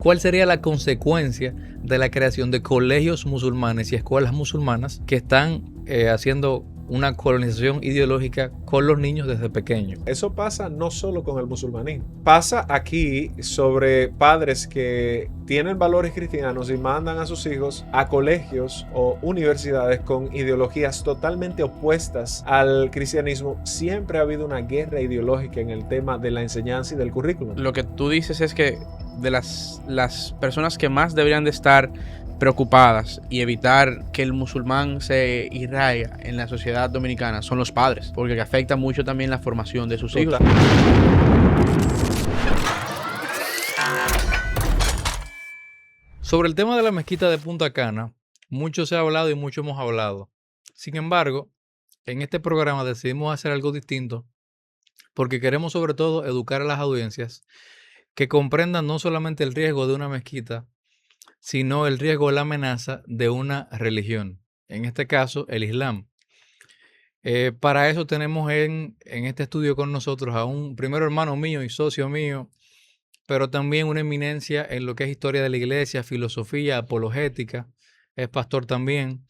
¿Cuál sería la consecuencia de la creación de colegios musulmanes y escuelas musulmanas que están haciendo una colonización ideológica con los niños desde pequeños? Eso pasa no solo con el musulmanismo. Pasa aquí sobre padres que tienen valores cristianos y mandan a sus hijos a colegios o universidades con ideologías totalmente opuestas al cristianismo. Siempre ha habido una guerra ideológica en el tema de la enseñanza y del currículum. Lo que tú dices es que de las personas que más deberían de estar preocupadas y evitar que el musulmán se irraiga en la sociedad dominicana son los padres, porque afecta mucho también la formación de sus hijos. Sobre el tema de la mezquita de Punta Cana, mucho se ha hablado y mucho hemos hablado. Sin embargo, en este programa decidimos hacer algo distinto porque queremos sobre todo educar a las audiencias que comprendan no solamente el riesgo de una mezquita, sino el riesgo de la amenaza de una religión, en este caso el Islam. Para eso tenemos en este estudio con nosotros a un primero hermano mío y socio mío, pero también una eminencia en lo que es historia de la iglesia, filosofía, apologética, es pastor también,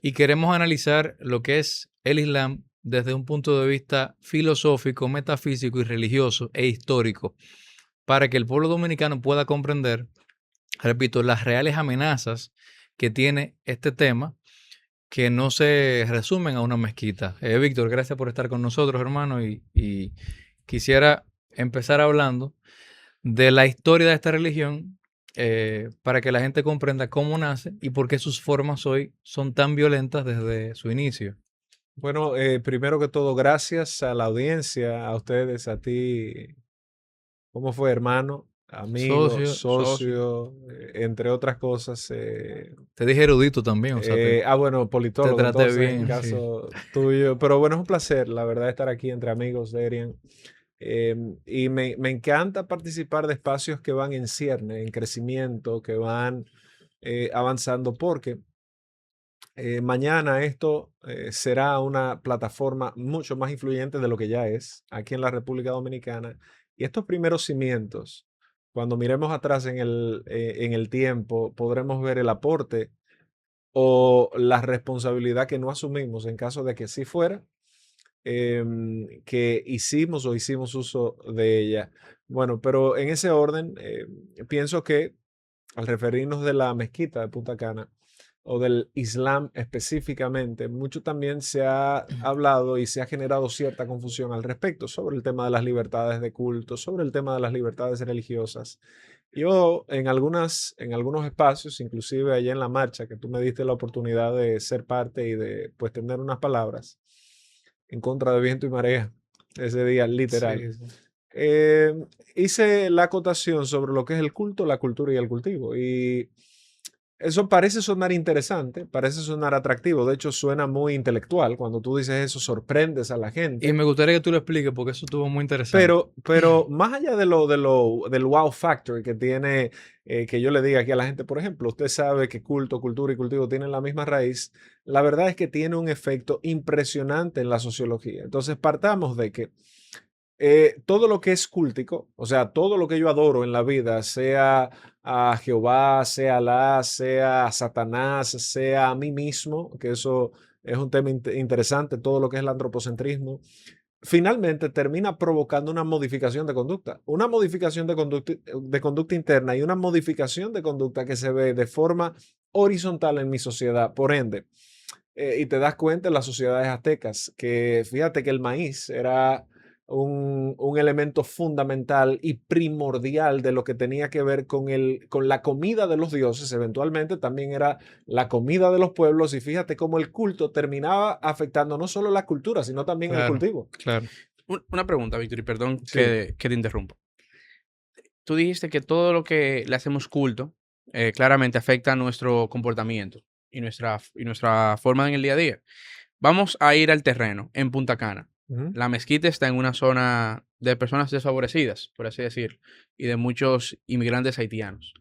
y queremos analizar lo que es el Islam desde un punto de vista filosófico, metafísico y religioso e histórico, para que el pueblo dominicano pueda comprender, repito, las reales amenazas que tiene este tema, que no se resumen a una mezquita. Víctor, gracias por estar con nosotros, hermano, y quisiera empezar hablando de la historia de esta religión para que la gente comprenda cómo nace y por qué sus formas hoy son tan violentas desde su inicio. Bueno, primero que todo, gracias a la audiencia, a ustedes, a ti. ¿Cómo fue, hermano? Amigo, Socio. socio, entre otras cosas. Te dije erudito también, o sea, Bueno, te politólogo, traté entonces, en bien, sí. caso tuyo. Pero bueno, es un placer, la verdad, estar aquí entre amigos, Derian. Y me encanta participar de espacios que van en cierne, en crecimiento, que van avanzando, porque mañana esto será una plataforma mucho más influyente de lo que ya es aquí en la República Dominicana. Y estos primeros cimientos, cuando miremos atrás en el tiempo, podremos ver el aporte o la responsabilidad que no asumimos en caso de que sí fuera, que hicimos uso de ella. Bueno, pero en ese orden, pienso que al referirnos de la mezquita de Punta Cana o del Islam específicamente, mucho también se ha hablado y se ha generado cierta confusión al respecto sobre el tema de las libertades de culto, sobre el tema de las libertades religiosas. Yo en algunos espacios, inclusive allá en la marcha, que tú me diste la oportunidad de ser parte y de pues tener unas palabras en contra de viento y marea ese día, literal. Sí, sí. Eh, Hice la acotación sobre lo que es el culto, la cultura y el cultivo. Y eso parece sonar interesante, parece sonar atractivo. De hecho, suena muy intelectual. Cuando tú dices eso, sorprendes a la Y gente. me gustaría que tú lo expliques porque eso estuvo muy interesante. Pero más allá del wow factor que tiene, que yo le diga aquí a la gente, por ejemplo, usted sabe que culto, cultura y cultivo tienen la misma raíz. La verdad es que tiene un efecto impresionante en la sociología. Entonces, partamos de que todo lo que es cúltico, o sea, todo lo que yo adoro en la vida, sea a Jehová, sea a Alá, sea a Satanás, sea a mí mismo, que eso es un tema interesante, todo lo que es el antropocentrismo, finalmente termina provocando una modificación de conducta, una modificación de conducta interna y una modificación de conducta que se ve de forma horizontal en mi sociedad. Por ende, y te das cuenta en las sociedades aztecas, que fíjate que el maíz era un elemento fundamental y primordial de lo que tenía que ver con la comida de los dioses, eventualmente también era la comida de los pueblos, y fíjate cómo el culto terminaba afectando no solo la cultura, sino también el Claro, cultivo. claro. Una pregunta, Víctor, y perdón Sí. que te interrumpo. Tú dijiste que todo lo que le hacemos culto claramente afecta a nuestro comportamiento y nuestra forma en el día a día. Vamos a ir al terreno, en Punta Cana. Ujú. La mezquita está en una zona de personas desfavorecidas, por así decir, y de muchos inmigrantes haitianos.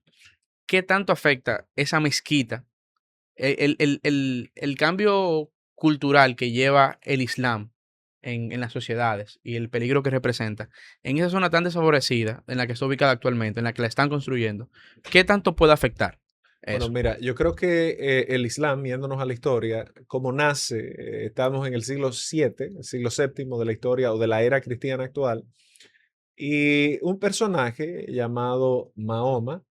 ¿Qué tanto afecta esa mezquita, el cambio cultural que lleva el Islam en las sociedades y el peligro que representa, en esa zona tan desfavorecida en la que está ubicada actualmente, en la que la están construyendo, ¿qué tanto puede afectar Bueno, eso? mira, yo creo que el Islam, yéndonos a la historia, como nace, estamos en el siglo VII, el siglo séptimo de la historia o de la era cristiana actual, y un personaje llamado Mahoma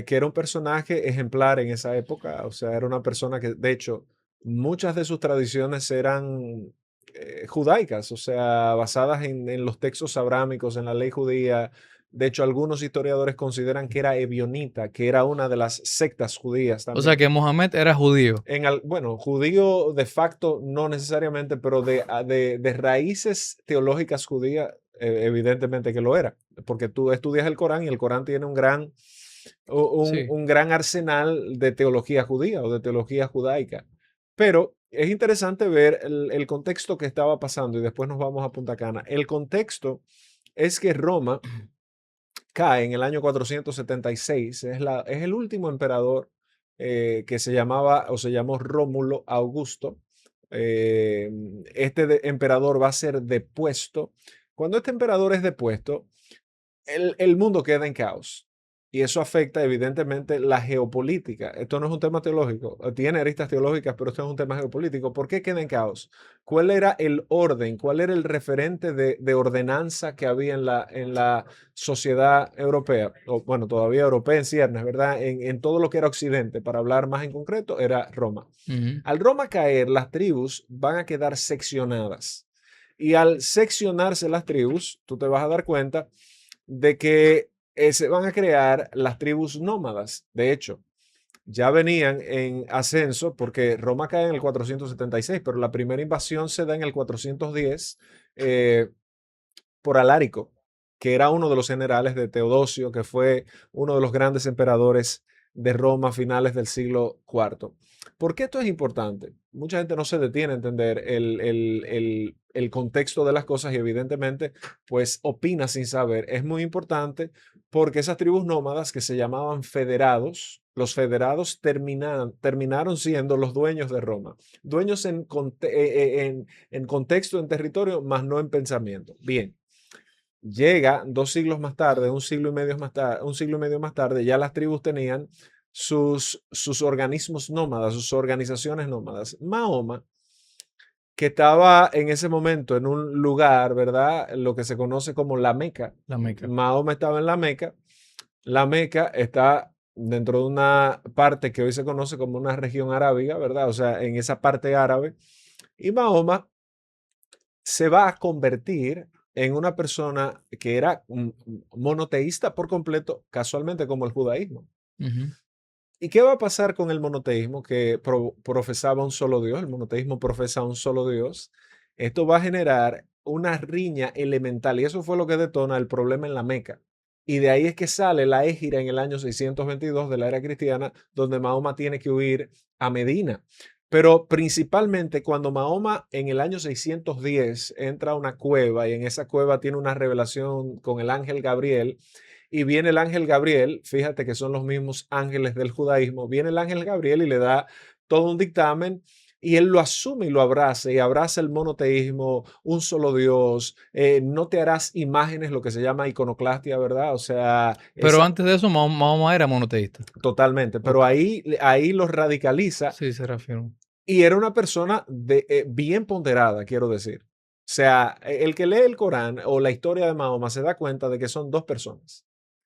que era un personaje ejemplar en esa época, o sea, era una persona que, de hecho, muchas de sus tradiciones eran judaicas, o sea, basadas en los textos abrámicos, en la ley judía. De hecho, algunos historiadores consideran que era ebionita, que era una de las sectas judías O sea también. que Mohamed era judío. Bueno, judío de facto no necesariamente, pero de raíces teológicas judías, evidentemente que lo era, porque tú estudias el Corán y el Corán tiene Sí. un gran arsenal de teología judía o de teología judaica. Pero es interesante ver el contexto que estaba pasando y después nos vamos a Punta Cana. El contexto es que Roma cae en el año 476, es el último emperador que se llamaba o se llamó Rómulo Augusto. Eh, emperador va a ser depuesto. Cuando este emperador es depuesto, el mundo queda en caos. Y eso afecta evidentemente la geopolítica. Esto no es un tema teológico, tiene aristas teológicas, pero esto es un tema geopolítico. ¿Por qué queda en caos? ¿Cuál era el orden? ¿Cuál era el referente de ordenanza que había en la sociedad europea? O, bueno, todavía europea en ciernes, ¿verdad? En todo lo que era Occidente, para hablar más en concreto, era Roma. Ujú. Al Roma caer, las tribus van a quedar seccionadas. Y al seccionarse las tribus, tú te vas a dar cuenta de que se van a crear las tribus nómadas. De hecho, ya venían en ascenso porque Roma cae en el 476, pero la primera invasión se da en el 410 eh, por Alárico, que era uno de los generales de Teodosio, que fue uno de los grandes emperadores de Roma a finales del siglo IV. ¿Por qué esto es importante? Mucha gente no se detiene a entender el contexto de las cosas y evidentemente pues opina sin saber. Es muy importante porque esas tribus nómadas que se llamaban federados, los federados terminaron siendo los dueños de Roma. Dueños en contexto, en territorio, más no en pensamiento. Bien. Llega 2 siglos más tarde, un siglo y medio más tarde, ya las tribus tenían sus organismos nómadas, sus organizaciones nómadas. Mahoma, que estaba en ese momento en un lugar, ¿verdad? Lo que se conoce como la Meca. La Meca. Mahoma estaba en la Meca. La Meca está dentro de una parte que hoy se conoce como una región arábiga, ¿verdad? O sea, en esa parte árabe. Y Mahoma se va a convertir en una persona que era monoteísta por completo, casualmente como el judaísmo. Ujú. ¿Y qué va a pasar con el monoteísmo que profesaba un solo Dios? El monoteísmo profesa un solo Dios. Esto va a generar una riña elemental y eso fue lo que detona el problema en la Meca. Y de ahí es que sale la égira en el año 622 de la era cristiana, donde Mahoma tiene que huir a Medina. Pero principalmente cuando Mahoma en el año 610 entra a una cueva y en esa cueva tiene una revelación con el ángel Gabriel, y viene el ángel Gabriel, fíjate que son los mismos ángeles del judaísmo, viene el ángel Gabriel y le da todo un dictamen y él lo asume y abraza el monoteísmo, un solo Dios, no te harás imágenes, lo que se llama iconoclastia, ¿verdad? O sea, Pero esa antes de eso, Mahoma era monoteísta. totalmente, pero Ok. ahí lo radicaliza Sí, se reafirma. y era una persona bien ponderada, quiero decir. O sea, el que lee el Corán o la historia de Mahoma se da cuenta de que son dos personas.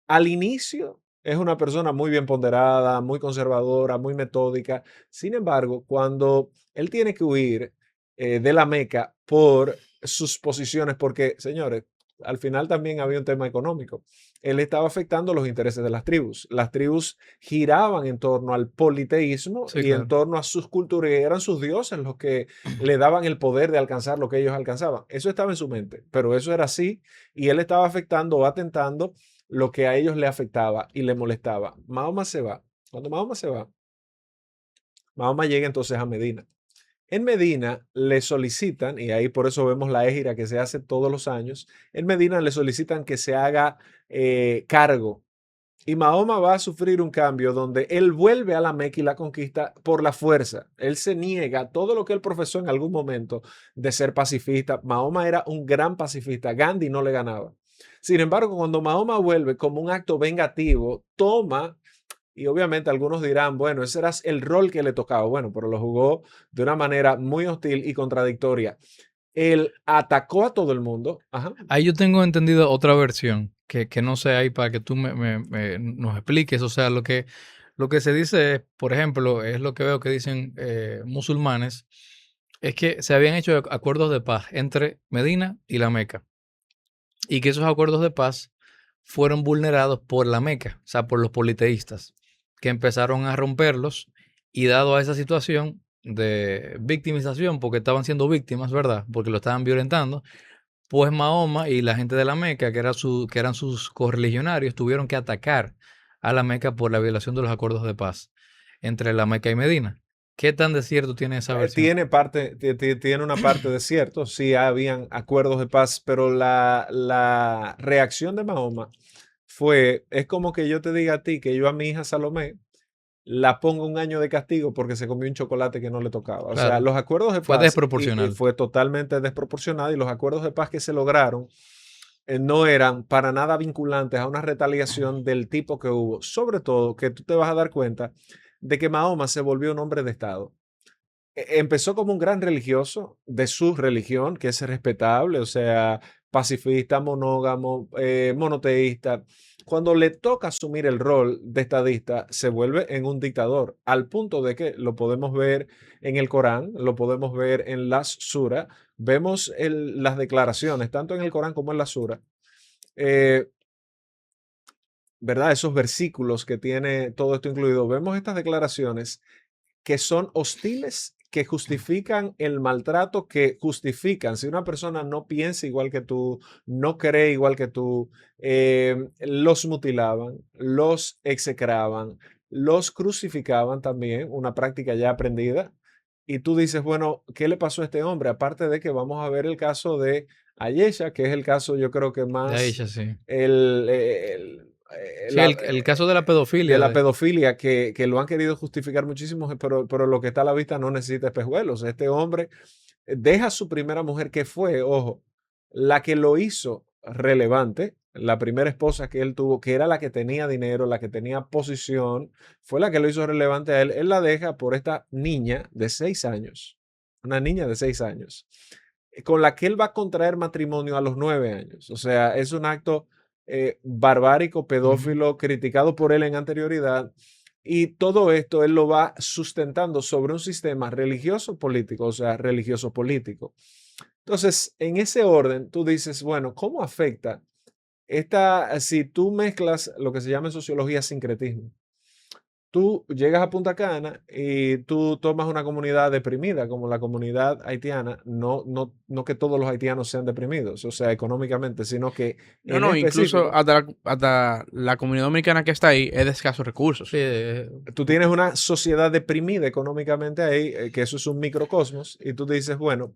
Al inicio es una persona muy bien ponderada, muy conservadora, muy metódica. Sin embargo, cuando él tiene que huir de la Meca por sus posiciones, porque, señores, al final también había un tema económico. Él estaba afectando los intereses de las tribus. Las tribus giraban en torno al politeísmo Sí, y en claro. torno a sus culturas, y eran sus dioses los que le daban el poder de alcanzar lo que ellos alcanzaban. Eso estaba en su mente, pero eso era así y él estaba afectando o atentando lo que a ellos le afectaba y le molestaba. Mahoma se va. Cuando Mahoma se va, Mahoma llega entonces a Medina. En Medina le solicitan, y ahí por eso vemos la égira que se hace todos los años, en Medina le solicitan que se haga cargo Y Mahoma va a sufrir un cambio donde él vuelve a la Meca y la conquista por la fuerza. Él se niega a todo lo que él profesó en algún momento de ser pacifista. Mahoma era un gran pacifista. Gandhi no le ganaba. Sin embargo, cuando Mahoma vuelve como un acto vengativo, toma, y obviamente algunos dirán, bueno, ese era el rol que le tocaba. Bueno, pero lo jugó de una manera muy hostil y contradictoria. Él atacó a todo el mundo. Ajá. Ahí yo tengo entendido otra versión que no sé ahí para que tú nos expliques. O sea, lo que se dice es, por ejemplo, es lo que veo que dicen musulmanes, es que se habían hecho acuerdos de paz entre Medina y la Meca y que esos acuerdos de paz fueron vulnerados por la Meca, o sea, por los politeístas, que empezaron a romperlos y dado a esa situación de victimización, porque estaban siendo víctimas, ¿verdad? Porque lo estaban violentando, pues Mahoma y la gente de la Meca, que eran sus correligionarios, tuvieron que atacar a la Meca por la violación de los acuerdos de paz entre la Meca y Medina. ¿Qué tan de cierto tiene esa versión? Tiene una parte de cierto, sí habían acuerdos de paz, pero la reacción de Mahoma es como que yo te diga a ti que yo a mi hija Salomé la pongo un año de castigo porque se comió un chocolate que no le tocaba. O sea, Claro, los acuerdos de fue paz y desproporcional. fue totalmente desproporcionado y los acuerdos de paz que se lograron no eran para nada vinculantes a una retaliación del tipo que hubo. Sobre todo que tú te vas a dar cuenta de que Mahoma se volvió un hombre de Estado. Empezó como un gran religioso de su religión, que es respetable, o sea, pacifista, monógamo, monoteísta. Cuando le toca asumir el rol de estadista, se vuelve en un dictador, al punto de que lo podemos ver en el Corán, lo podemos ver en las suras, vemos las declaraciones, tanto en el Corán como en la sura, eh, ¿verdad? Esos versículos que tiene todo esto incluido, vemos estas declaraciones que son hostiles, que justifican el maltrato, que justifican si una persona no piensa igual que tú, no cree igual que tú, los mutilaban, los execraban, los crucificaban también, una práctica ya aprendida. Y tú dices, bueno, ¿qué le pasó a este hombre? Aparte de que vamos a ver el caso de Ayesha, que es el caso yo creo que De ahí más, ya sí. el, Sí, el caso de la de pedofilia. la pedofilia que lo han querido justificar muchísimo, pero lo que está a la vista no necesita espejuelos. Este hombre deja a su primera mujer, que fue, ojo, la que lo hizo relevante, la primera esposa que él tuvo, que era la que tenía dinero, la que tenía posición, fue la que lo hizo relevante a él. Él la deja por esta niña de 6 años, una niña de 6 años, con la que él va a contraer matrimonio a los 9 años. O sea, es un acto barbárico, Ujú. pedófilo, criticado por él en anterioridad. Y todo esto él lo va sustentando sobre un sistema religioso político, o sea, religioso político. Entonces, en ese orden, tú dices, bueno, ¿cómo afecta si tú mezclas lo que se llama en sociología sincretismo? Tú llegas a Punta Cana y tú tomas una comunidad deprimida como la comunidad haitiana, no que todos los haitianos sean deprimidos, o sea, económicamente, sino que No, en no, incluso específico hasta la comunidad dominicana que está ahí es de escasos Sí, recursos. tú tienes una sociedad deprimida económicamente ahí, que eso es un microcosmos, y tú dices, bueno,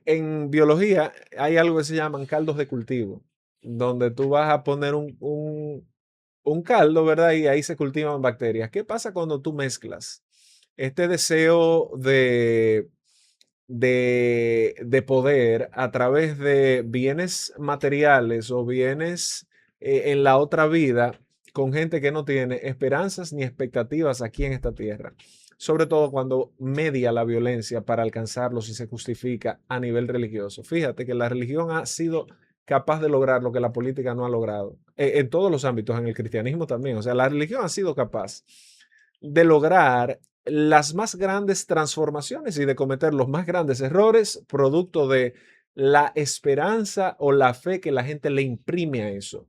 en biología hay algo que se llaman caldos de cultivo, donde tú vas a poner un caldo, ¿verdad? Y ahí se cultivan bacterias. ¿Qué pasa cuando tú mezclas este deseo de poder a través de bienes materiales o bienes en la otra vida con gente que no tiene esperanzas ni expectativas aquí en esta tierra? Sobre todo cuando media la violencia para alcanzarlos y se justifica a nivel religioso. Fíjate que la religión ha sido capaz de lograr lo que la política no ha logrado, en todos los ámbitos, en el cristianismo también. O sea, la religión ha sido capaz de lograr las más grandes transformaciones y de cometer los más grandes errores producto de la esperanza o la fe que la gente le imprime a eso.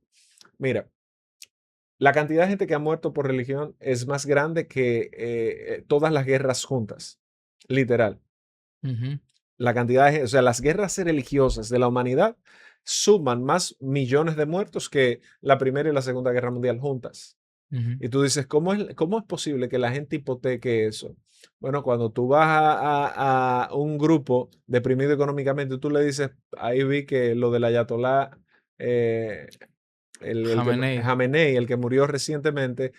Mira, la cantidad de gente que ha muerto por religión es más grande que todas las guerras juntas, literal. ujú, La cantidad o sea, las guerras religiosas de la humanidad suman más millones de muertos que la Primera y la Segunda Guerra Mundial juntas. ujú. Y tú dices, cómo es posible que la gente hipoteque eso? Bueno, cuando tú vas a un grupo deprimido económicamente, tú le dices, ahí vi que lo del Ayatolá, eh, Jamenei. Jamenei, el que murió recientemente,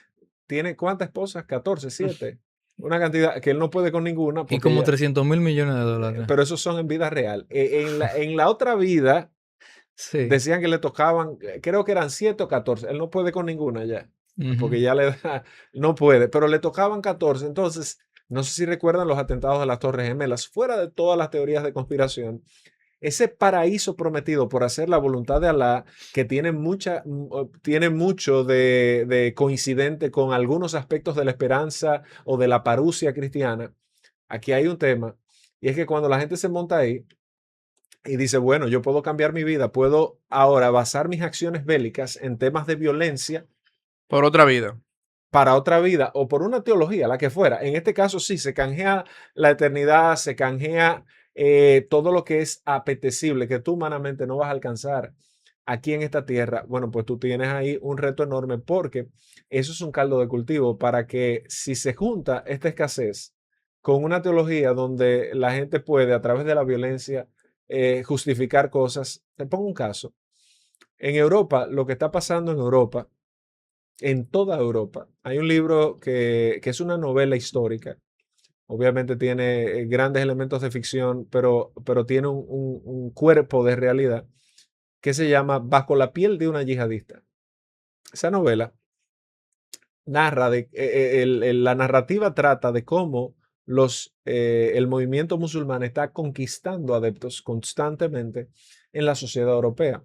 tiene ¿cuántas esposas? 14, 7. Una cantidad que él no puede con ninguna. Y Porque como ya, 300 mil millones de dólares. pero esos son en vida real. En la otra vida Sí. decían que le tocaban, creo que eran 7 o 14. Él no puede con ninguna ya, porque Ujú. ya le da, no puede, pero le tocaban 14. Entonces, no sé si recuerdan los atentados de las Torres Gemelas, fuera de todas las teorías de conspiración. Ese paraíso prometido por hacer la voluntad de Alá, que tiene tiene mucho de coincidente con algunos aspectos de la esperanza o de la parucia cristiana. Aquí hay un tema, y es que cuando la gente se monta ahí y dice, bueno, yo puedo cambiar mi vida, puedo ahora basar mis acciones bélicas en temas de violencia Por otra vida. para otra vida o por una teología, la que fuera. En este caso sí, se canjea la eternidad, se canjea todo lo que es apetecible, que tú humanamente no vas a alcanzar aquí en esta tierra. Bueno, pues tú tienes ahí un reto enorme porque eso es un caldo de cultivo para que si se junta esta escasez con una teología donde la gente puede a través de la violencia justificar cosas. Te pongo un caso. En Europa, lo que está pasando en Europa, en toda Europa. Hay un libro que es una novela histórica. Obviamente tiene grandes elementos de ficción, pero tiene un cuerpo de realidad que se llama Bajo la piel de una yihadista. Esa novela narra la narrativa trata de cómo el movimiento musulmán está conquistando adeptos constantemente en la sociedad europea.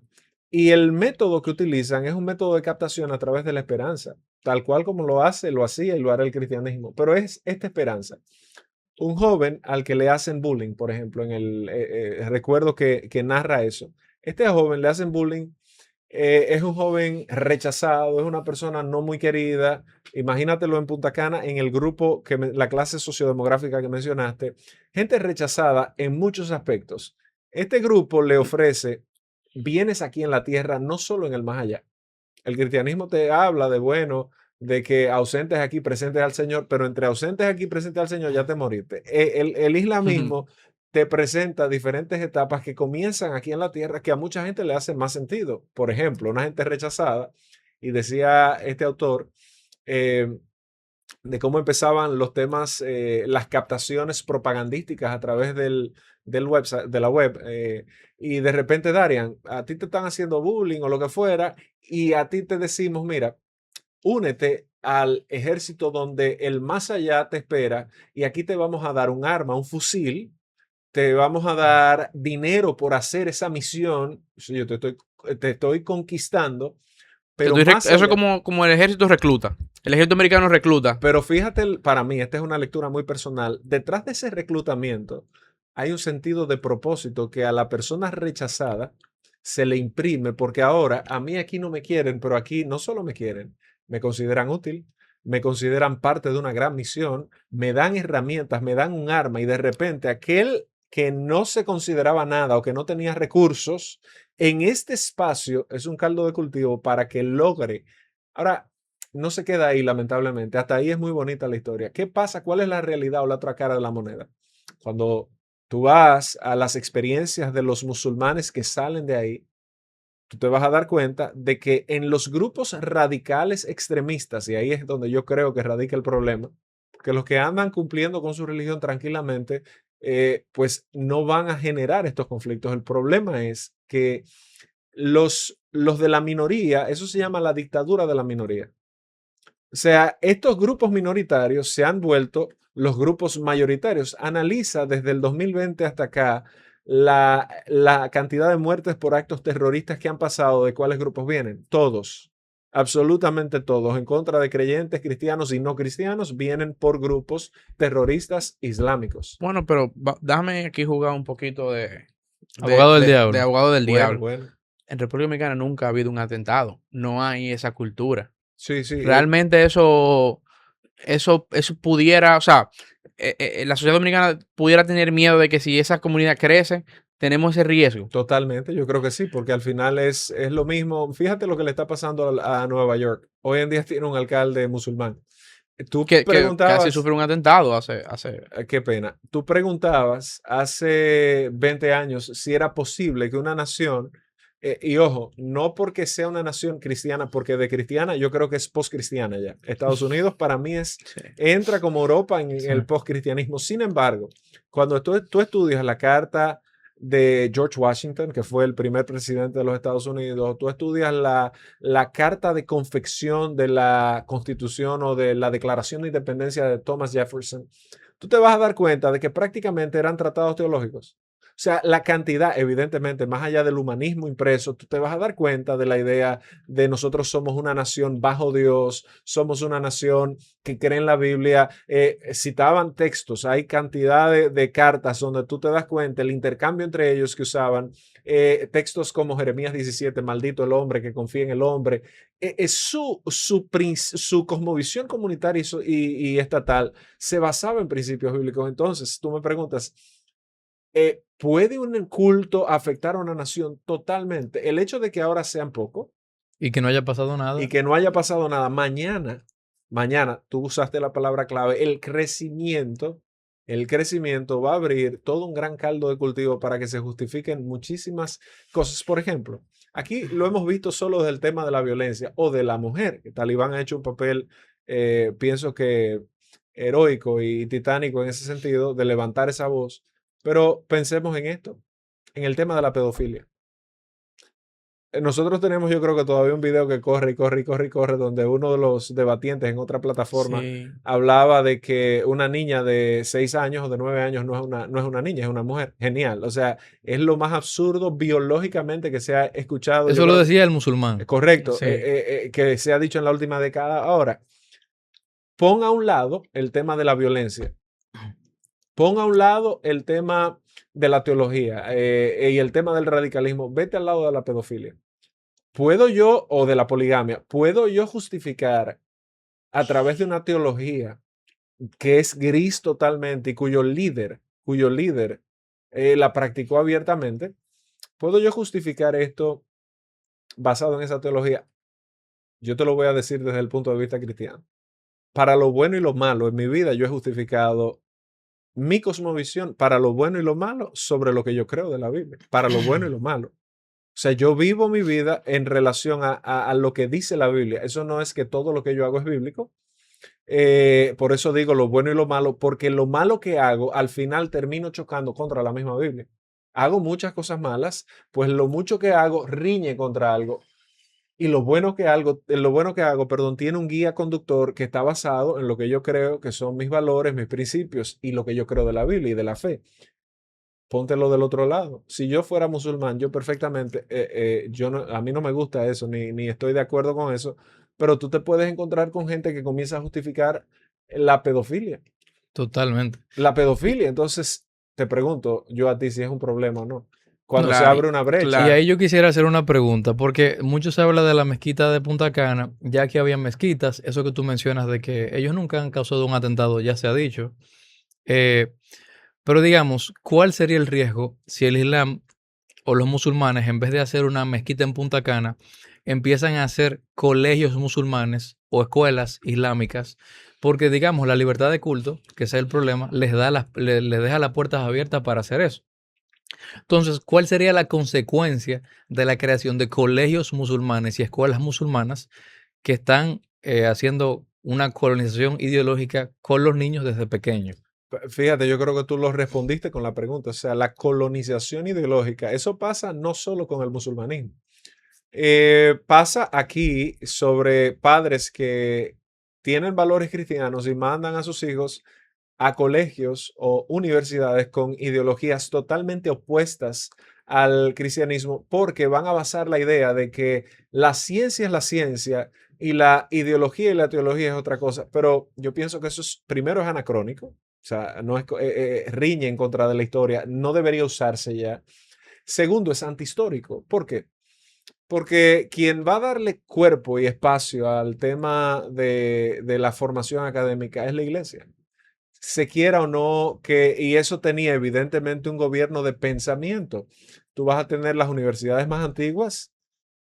Y el método que utilizan es un método de captación a través de la esperanza, tal cual como lo hacía y lo hará el cristianismo. Pero es esta esperanza. Un joven al que le hacen bullying, por ejemplo, recuerdo que narra eso. Este joven le hacen bullying, es un joven rechazado, es una persona no muy querida. Imagínatelo en Punta Cana, en el grupo, la clase sociodemográfica que mencionaste, gente rechazada en muchos aspectos. Este grupo le ofrece bienes aquí en la tierra, no solo en el más allá. El cristianismo te habla de, bueno, de que ausentes aquí, presentes al Señor, pero entre ausentes aquí, presentes al Señor, ya te moriste. El islamismo te presenta diferentes etapas que comienzan aquí en la tierra que a mucha gente le hacen más sentido. Por ejemplo, una gente rechazada, y decía este autor, eh, de cómo empezaban los temas, las captaciones propagandísticas a través del website, de la web, y de repente, Darian, a ti te están haciendo bullying o lo que fuera, y a ti te decimos, mira, únete al ejército donde el más allá te espera y aquí te vamos a dar un arma, un fusil, te vamos a dar dinero por hacer esa misión. Sí, yo te estoy conquistando, pero más Eso es allá. como el ejército recluta. El ejército americano recluta. Pero fíjate, para mí, esta es una lectura muy personal. Detrás de ese reclutamiento hay un sentido de propósito que a la persona rechazada se le imprime, porque ahora a mí aquí no me quieren, pero aquí no solo me quieren, me consideran útil, me consideran parte de una gran misión, me dan herramientas, me dan un arma y de repente aquel que no se consideraba nada o que no tenía recursos, en este espacio es un caldo de cultivo para que logre. Ahora, no se queda ahí, lamentablemente. Hasta ahí es muy bonita la historia. ¿Qué pasa? ¿Cuál es la realidad o la otra cara de la moneda? Cuando tú vas a las experiencias de los musulmanes que salen de ahí, tú te vas a dar cuenta de que en los grupos radicales extremistas, y ahí es donde yo creo que radica el problema, que los que andan cumpliendo con su religión tranquilamente, pues no van a generar estos conflictos. El problema es que los de la minoría, eso se llama la dictadura de la minoría. O sea, estos grupos minoritarios se han vuelto los grupos mayoritarios. Analiza desde el 2020 hasta acá la cantidad de muertes por actos terroristas que han pasado, de cuáles grupos vienen. Todos, absolutamente todos, en contra de creyentes, cristianos y no cristianos, vienen por grupos terroristas islámicos. Bueno, pero déjame aquí jugar un poquito Abogado del de diablo. abogado del Bueno, diablo. bueno. En República Dominicana nunca ha habido un atentado. No hay esa cultura. Sí, sí. Realmente eso pudiera, o sea, la sociedad dominicana pudiera tener miedo de que si esa comunidad crece, tenemos ese riesgo. Totalmente, yo creo que sí, porque al final es lo mismo. Fíjate lo que le está pasando a Nueva York. Hoy en día tiene un alcalde musulmán. Tú Que casi preguntabas, sufrió un atentado hace. qué pena, tú preguntabas hace 20 años si era posible que una nación Y ojo, no porque sea una nación cristiana, porque de cristiana yo creo que es postcristiana ya. Estados Unidos para mí Sí. entra como Europa en Sí. el postcristianismo. Sin embargo, cuando tú estudias la carta de George Washington, que fue el primer presidente de los Estados Unidos, tú estudias la carta de confección de la Constitución o de la Declaración de Independencia de Thomas Jefferson, tú te vas a dar cuenta de que prácticamente eran tratados teológicos. O sea, la cantidad, evidentemente, más allá del humanismo impreso, tú te vas a dar cuenta de la idea de nosotros somos una nación bajo Dios, somos una nación que cree en la Biblia. Citaban textos, hay cantidad de cartas donde tú te das cuenta el intercambio entre ellos que usaban, textos como Jeremías 17, maldito el hombre que confía en el hombre. Su cosmovisión comunitaria y estatal se basaba en principios bíblicos. Entonces, tú me preguntas, ¿puede un culto afectar a una nación totalmente? El hecho de que ahora sean pocos Y que no haya pasado y nada. que no haya pasado nada, mañana, tú usaste la palabra clave, el crecimiento va a abrir todo un gran caldo de cultivo para que se justifiquen muchísimas cosas. Por ejemplo, aquí lo hemos visto solo del tema de la violencia o de la mujer, que Talibán ha hecho un papel, pienso que heroico y titánico en ese sentido, de levantar esa voz. Pero pensemos en esto, en el tema de la pedofilia. Nosotros tenemos, yo creo que todavía un video que corre y corre y corre y corre, donde uno de los debatientes en otra plataforma Sí. hablaba de que una niña de 6 años o de 9 años no es una niña, es una mujer. Genial. O sea, es lo más absurdo biológicamente que se ha escuchado. Yo Eso lo creo, decía el musulmán. correcto, Sí. que se ha dicho en la última década. Ahora, pon a un lado el tema de la violencia. Pon a un lado el tema de la teología y el tema del radicalismo. Vete al lado de la pedofilia. ¿Puedo yo, o de la poligamia, puedo yo justificar a través de una teología que es gris totalmente y cuyo líder la practicó abiertamente? ¿Puedo yo justificar esto basado en esa teología? Yo te lo voy a decir desde el punto de vista cristiano. Para lo bueno y lo malo, en mi vida yo he justificado mi cosmovisión para lo bueno y lo malo sobre lo que yo creo de la Biblia, para lo bueno y lo malo. O sea, yo vivo mi vida en relación a lo que dice la Biblia. Eso no es que todo lo que yo hago es bíblico. Por eso digo lo bueno y lo malo, porque lo malo que hago al final termino chocando contra la misma Biblia. Hago muchas cosas malas, pues lo mucho que hago riñe contra algo. Y lo bueno que hago, perdón, tiene un guía conductor que está basado en lo que yo creo que son mis valores, mis principios y lo que yo creo de la Biblia y de la fe. Póntelo del otro lado. Si yo fuera musulmán, yo perfectamente, a mí no me gusta eso, ni estoy de acuerdo con eso, pero tú te puedes encontrar con gente que comienza a justificar la pedofilia. Totalmente. La pedofilia. Entonces, te pregunto yo a ti si es un problema o no. Cuando se Claro, abre una brecha. Y claro. ahí yo quisiera hacer una pregunta, porque mucho se habla de la mezquita de Punta Cana, ya que había mezquitas, eso que tú mencionas de que ellos nunca han causado un atentado, ya se ha dicho. Eh, pero digamos, ¿cuál sería el riesgo si el Islam o los musulmanes, en vez de hacer una mezquita en Punta Cana, empiezan a hacer colegios musulmanes o escuelas islámicas? Porque digamos, la libertad de culto, que ese es el problema, les deja las puertas abiertas para hacer eso. Entonces, ¿cuál sería la consecuencia de la creación de colegios musulmanes y escuelas musulmanas que están haciendo una colonización ideológica con los niños desde pequeños? Fíjate, yo creo que tú lo respondiste con la pregunta. O sea, la colonización ideológica, eso pasa no solo con el musulmanismo. Pasa aquí sobre padres que tienen valores cristianos y mandan a sus hijos a colegios o universidades con ideologías totalmente opuestas al cristianismo porque van a basar la idea de que la ciencia es la ciencia y la ideología y la teología es otra cosa. Pero yo pienso que primero es anacrónico, o sea, no es, riñe en contra de la historia, no debería usarse ya. Segundo, es antihistórico. ¿Por qué? Porque quien va a darle cuerpo y espacio al tema de la formación académica es la iglesia. Se quiera o no, y eso tenía evidentemente un gobierno de pensamiento. Tú vas a tener las universidades más antiguas,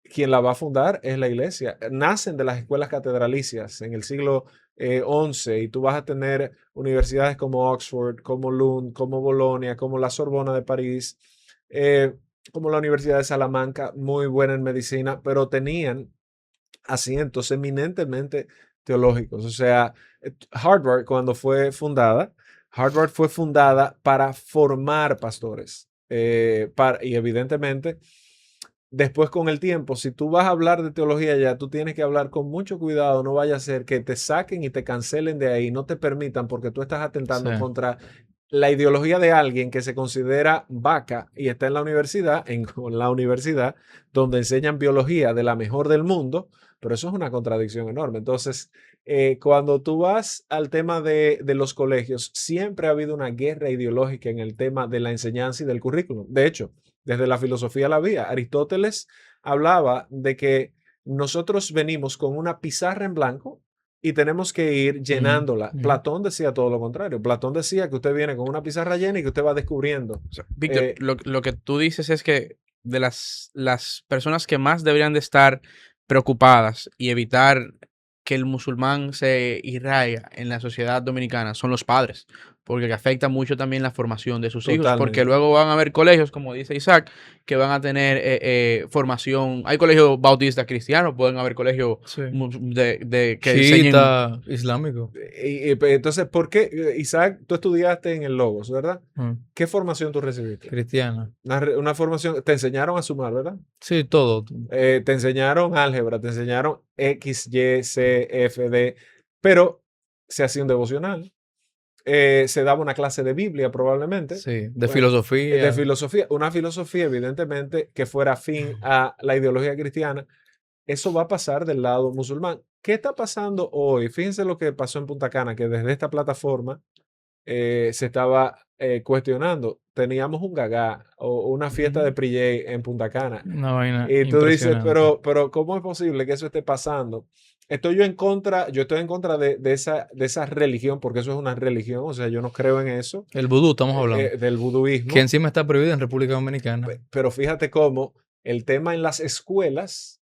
quien la va a fundar es la iglesia. Nacen de las escuelas catedralicias en el siglo XI y tú vas a tener universidades como Oxford, como Lund, como Bolonia, como la Sorbona de París, como la Universidad de Salamanca, muy buena en medicina, pero tenían asientos eminentemente teológicos. O sea, Harvard fue fundada para formar pastores. Y evidentemente, después con el tiempo, si tú vas a hablar de teología ya, tú tienes que hablar con mucho cuidado, no vaya a ser que te saquen y te cancelen de ahí, no te permitan porque tú estás Sí, atentando contra la ideología de alguien que se considera vaca y está en la universidad, en la universidad donde enseñan biología de la mejor del mundo, pero eso es una contradicción enorme. Entonces, cuando tú vas al tema de los colegios, siempre ha habido una guerra ideológica en el tema de la enseñanza y del currículum. De hecho, desde la filosofía la había. Aristóteles hablaba de que nosotros venimos con una pizarra en blanco y tenemos que ir llenándola. ujú. Platón decía todo lo contrario. Platón decía que usted viene con una pizarra llena y que usted va descubriendo. O sea, Víctor, Eh, lo que tú dices es que de las personas que más deberían de estar preocupadas y evitar que el musulmán se irraiga en la sociedad dominicana son los padres, porque afecta mucho también la formación de sus hijos, porque Totalmente. luego van a haber colegios, como dice Isaac, que van a tener formación. Hay colegios bautistas cristianos, pueden haber colegios Sí. que enseñen. Chiita, islámico. Entonces, ¿por qué, Isaac, tú estudiaste en el Logos, ¿verdad? Mm, ¿Qué formación tú recibiste? cristiana. Una formación, te enseñaron a sumar, ¿verdad? Sí, todo. Te enseñaron álgebra, te enseñaron X, Y, C, F, D, pero se hacía un devocional. Se daba una clase de Biblia probablemente, Sí, de bueno, de filosofía. filosofía, una filosofía evidentemente que fuera afín a la ideología cristiana. Eso va a pasar del lado musulmán. ¿Qué está pasando hoy? Fíjense lo que pasó en Punta Cana, que desde esta plataforma se estaba cuestionando. Teníamos un gagá o una fiesta Ujú. de PRIJ en Punta Cana. Una vaina Y tú dices, impresionante. pero ¿cómo es posible que eso esté pasando? Yo estoy en contra de esa religión, porque eso es una religión, o sea, yo no creo en eso, El vudú, estamos hablando. del Que buduismo, encima está prohibido en República Dominicana. pero fíjate cómo el tema en las escuelas,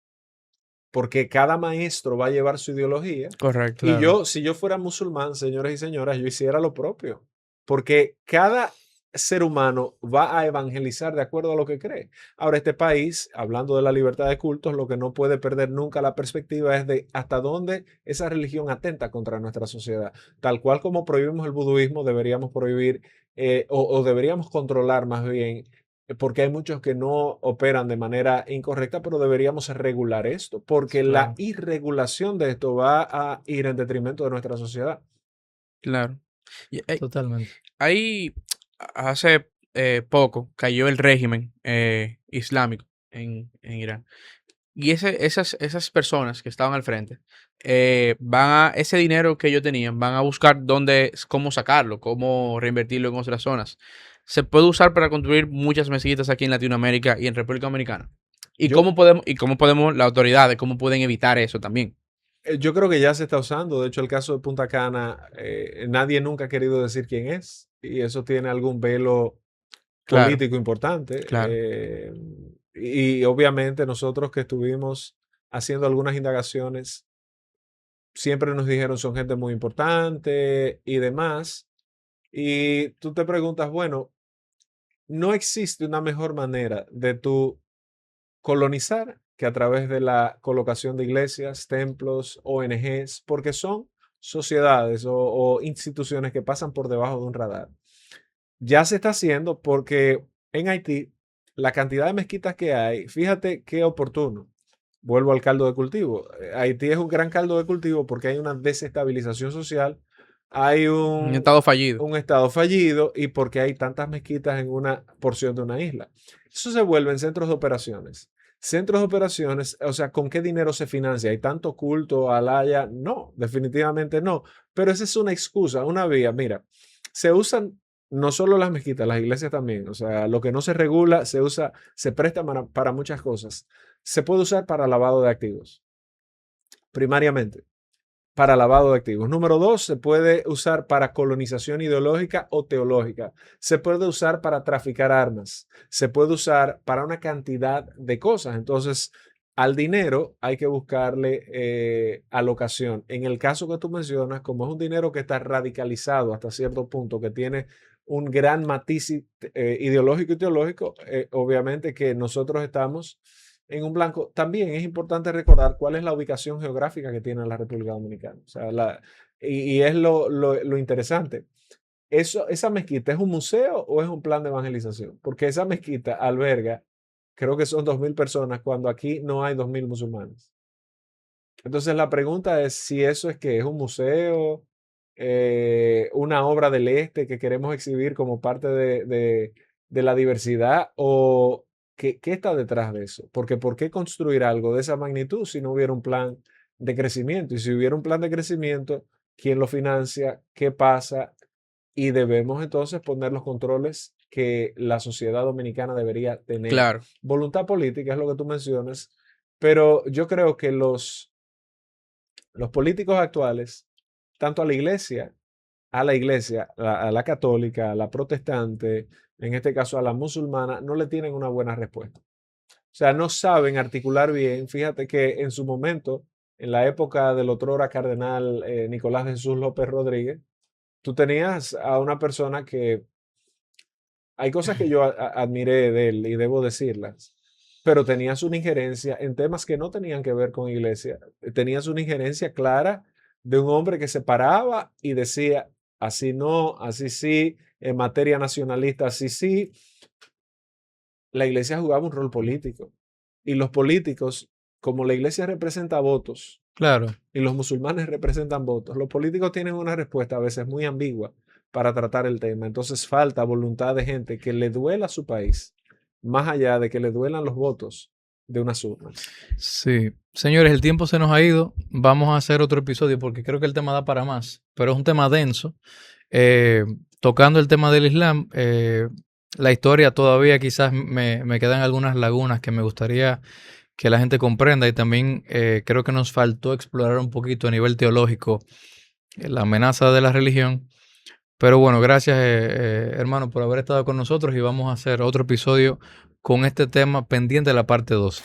porque cada maestro va a llevar su ideología, Correcto. y Claro. si yo fuera musulmán, señores y señoras, yo hiciera lo propio, porque cada ser humano va a evangelizar de acuerdo a lo que cree. Ahora, este país, hablando de la libertad de cultos, lo que no puede perder nunca la perspectiva es de hasta dónde esa religión atenta contra nuestra sociedad. Tal cual como prohibimos el buduismo, deberíamos prohibir o deberíamos controlar más bien porque hay muchos que no operan de manera incorrecta, pero deberíamos regular esto, porque la Claro. irregulación de esto va a ir en detrimento de nuestra sociedad. Claro. Y Totalmente. ahí, hace poco cayó el régimen islámico en Irán. Y esas personas que estaban al frente, ese dinero que ellos tenían, van a buscar cómo sacarlo, cómo reinvertirlo en otras zonas. Se puede usar para construir muchas mezquitas aquí en Latinoamérica y en República Dominicana. Yo, Y cómo podemos, las autoridades, cómo pueden evitar eso también? yo creo que ya se está usando. De hecho, el caso de Punta Cana, nadie nunca ha querido decir quién es, y eso tiene algún velo Claro, político importante. claro, Y obviamente nosotros que estuvimos haciendo algunas indagaciones, siempre nos dijeron son gente muy importante y demás. Y tú te preguntas, bueno, no existe una mejor manera de tú colonizar que a través de la colocación de iglesias, templos, ONGs, porque son sociedades o instituciones que pasan por debajo de un radar. Ya se está haciendo porque en Haití la cantidad de mezquitas que hay, fíjate qué oportuno. Vuelvo al caldo de cultivo. Haití es un gran caldo de cultivo porque hay una desestabilización social, hay un estado fallido. un estado fallido y porque hay tantas mezquitas en una porción de una isla. Eso se vuelve en centros de operaciones. Centros de operaciones, o sea, ¿con qué dinero se financia? ¿Hay tanto culto, alaya? No, definitivamente no. Pero esa es una excusa, una vía. Mira, se usan no solo las mezquitas, las iglesias también. O sea, lo que no se regula se usa, se presta para muchas cosas. Se puede usar para lavado de activos, primariamente para lavado de activos. Número dos, se puede usar para colonización ideológica o teológica. Se puede usar para traficar armas. Se puede usar para una cantidad de cosas. Entonces, Al dinero hay que buscarle alocación. En el caso que tú mencionas, como es un dinero que está radicalizado hasta cierto punto, que tiene un gran matiz ideológico y teológico, obviamente que nosotros estamos en un blanco. También es importante recordar cuál es la ubicación geográfica que tiene la República Dominicana. O sea, y es lo interesante. ¿Esa mezquita es un museo o es un plan de evangelización? Porque esa mezquita alberga, creo que son 2.000 personas, cuando aquí no hay 2.000 musulmanes. Entonces la pregunta es si eso es que es un museo, una obra del este que queremos exhibir como parte de la diversidad, o qué está detrás de eso. Porque ¿por qué construir algo de esa magnitud si no hubiera un plan de crecimiento? Y si hubiera un plan de crecimiento, ¿quién lo financia? ¿Qué pasa? Y debemos entonces poner los controles que la sociedad dominicana debería tener. Claro. Voluntad política es lo que tú mencionas, pero yo creo que los políticos actuales, tanto a la iglesia, a la católica, a la protestante, en este caso a la musulmana, no le tienen una buena respuesta. O sea, no saben articular bien. Fíjate que en su momento, en la época del otrora cardenal Nicolás de Jesús López Rodríguez, tú tenías a una persona que hay cosas que yo admiré de él y debo decirlas, pero tenías una injerencia en temas que no tenían que ver con iglesia. Tenías una injerencia clara de un hombre que se paraba y decía, así no, así sí, en materia nacionalista, así sí. La iglesia jugaba un rol político y los políticos, como la iglesia representa votos Claro. y los musulmanes representan votos, los políticos tienen una respuesta a veces muy ambigua para tratar el tema. Entonces falta voluntad de gente que le duela a su país, más allá de que le duelan los votos de unas urnas. Sí. Señores, el tiempo se nos ha ido. Vamos a hacer otro episodio porque creo que el tema da para más, pero es un tema denso. Tocando el tema del Islam, la historia todavía quizás me quedan algunas lagunas que me gustaría que la gente comprenda, y también creo que nos faltó explorar un poquito a nivel teológico la amenaza de la religión. Pero bueno, gracias hermano por haber estado con nosotros, y vamos a hacer otro episodio con este tema pendiente de la parte 2.